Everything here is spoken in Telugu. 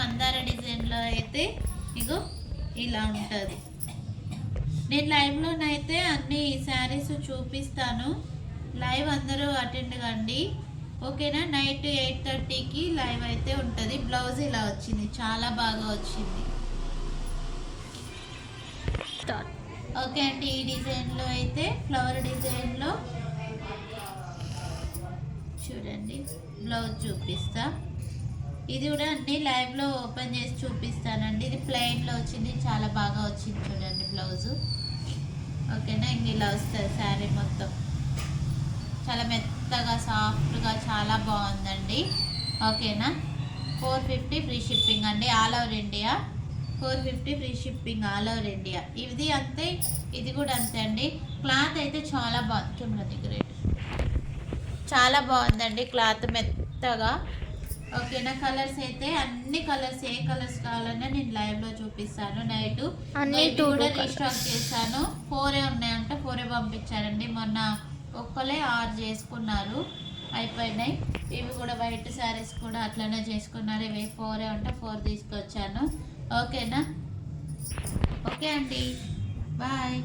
మందార డిజైన్లో అయితే ఇగో ఇలా ఉంటుంది. నేను లైవ్లోనైతే అన్ని శారీస్ చూపిస్తాను. లైవ్ అందరూ అటెండ్ కండి, ఓకేనా. నైట్ 8:30కి లైవ్ అయితే ఉంటుంది. బ్లౌజ్ ఇలా వచ్చింది, చాలా బాగా వచ్చింది. ఓకే అండి, ఈ డిజైన్లో అయితే ఫ్లవర్ డిజైన్లో చూడండి బ్లౌజ్ చూపిస్తా. ఇది కూడా అన్ని లైవ్లో ఓపెన్ చేసి చూపిస్తానండి. ఇది ప్లెయిన్లో వచ్చింది, చాలా బాగా వచ్చింది చూడండి బ్లౌజు, ఓకేనా. ఇంక ఇలా వస్తుంది శారీ మొత్తం, చాలా మెత్తగా సాఫ్ట్గా చాలా బాగుందండి, ఓకేనా. 450 ఫ్రీ షిప్పింగ్ అండి, all over India. 450 free shipping all over India. ఇది అంతే, ఇది కూడా అంతే అండి. క్లాత్ అయితే చాలా బాగుంది, కెమెరా దగ్గర చాలా బాగుందండి క్లాత్ మెత్తగా, ఓకేనా. కలర్స్ అయితే అన్ని కలర్స్, ఏ కలర్స్ కావాలన్నా నేను లైవ్లో చూపిస్తాను. నైట్ కూడా రీస్టాక్ చేశాను. 4 ఉన్నాయంటే 4 పంపించారండి. మొన్న ఒక్కలే 6 చేసుకున్నారు, అయిపోయినాయి. ఇవి కూడా వైట్ శారీస్ కూడా అట్లనే చేసుకున్నారు. ఇవి 4 ఉంటే 4 తీసుకొచ్చాను, ఓకేనా. ఓకే అండి, బాయ్.